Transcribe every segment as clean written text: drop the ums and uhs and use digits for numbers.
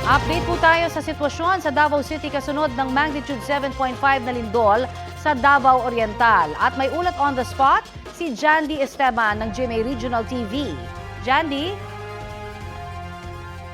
Update po tayo sa sitwasyon sa Davao City kasunod ng magnitude 7.5 na lindol sa Davao Oriental. At may ulat on the spot, si Jandy Esteban ng GMA Regional TV. Jandy?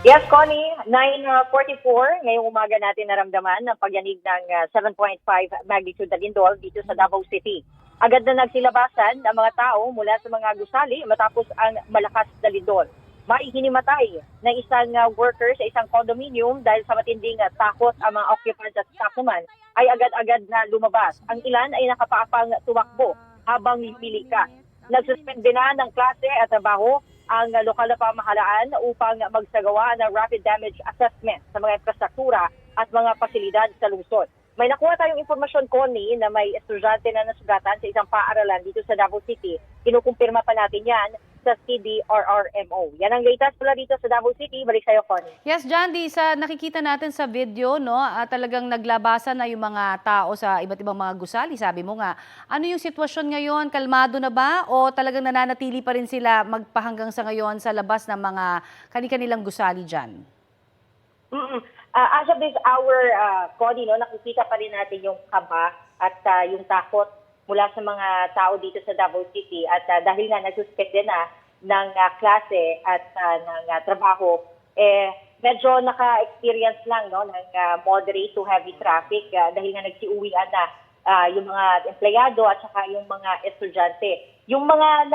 Yes, Connie, 9:44 ngayong umaga natin naramdaman ang pagyanig ng 7.5 magnitude na lindol dito sa Davao City. Agad na nagsilabasan ang mga tao mula sa mga gusali matapos ang malakas na lindol. Maihinimatay ng isang worker sa isang condominium dahil sa matinding takot ang mga occupants at staff naman ay agad-agad na lumabas. Ang ilan ay nakapaapang tumakbo habang lumilikas. Nagsuspende na ng klase at trabaho ang lokal na pamahalaan upang magsagawa ng rapid damage assessment sa mga infrastruktura at mga pasilidad sa lungsod. May nakuha tayong informasyon, Connie, na may estudyante na nasugatan sa isang paaralan dito sa Davao City. Kinukumpirma pa natin yan sa CDRRMO. Yan ang latest pala dito sa Davao City. Balik sa'yo, Connie. Yes, Jandy, sa nakikita natin sa video, no, talagang naglabasan na yung mga tao sa iba't ibang mga gusali. Sabi mo nga, ano yung sitwasyon ngayon? Kalmado na ba? O talagang nananatili pa rin sila magpahanggang sa ngayon sa labas ng mga kani-kanilang gusali dyan? As of this hour, Connie, no, nakikita pa rin natin yung kaba at yung takot mula sa mga tao dito sa Davao City. At dahil nga nagsuspende na ng klase at ng trabaho, medyo naka-experience lang, no, ng moderate to heavy traffic dahil nga nagsiuwian na yung mga empleyado at saka yung mga estudyante. Yung mga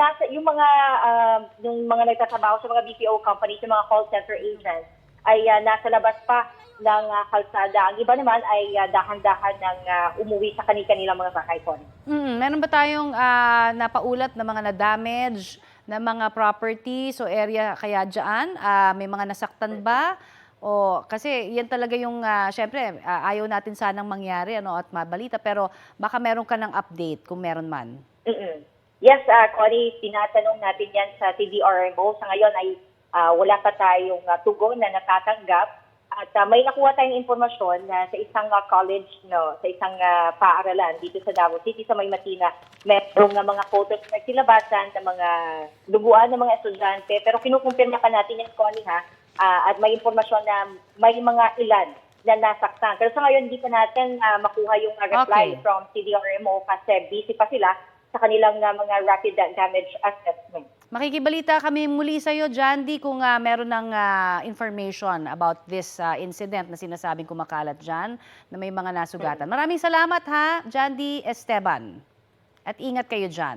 nagtatrabaho sa mga BPO companies, yung mga call center agents ay nasa labas pa ng kalsada. Ang iba naman ay dahan-dahan ng umuwi sa kanilang mga bahay. Meron ba tayong napaulat na mga na-damage na mga properties o area kaya dyan? May mga nasaktan ba? O kasi yan talaga yung syempre ayaw natin sanang mangyari ano at mabalita, pero baka meron ka ng update kung meron man. Yes, Connie, tinatanong natin yan sa CDRMO. Sa ngayon ay wala pa tayong tugon na natatanggap. At may nakuha tayong informasyon na sa isang college, no, sa isang paaralan dito sa Davao City, sa May Matina, merong mga photos na nagsilabasan ng mga duguan ng mga estudyante. Pero kinukumpirma pa natin yan, Connie, ha? At may informasyon na may mga ilan na nasaktan. Pero sa ngayon, hindi pa natin makuha yung reply from CDRMO kasi busy pa sila sa kanilang mga rapid damage assessment. Makikibalita kami muli sa iyo, Jandy, kung meron ng information about this incident na sinasabing kumakalat dyan, na may mga nasugatan. Maraming salamat ha, Jandy Esteban. At ingat kayo dyan.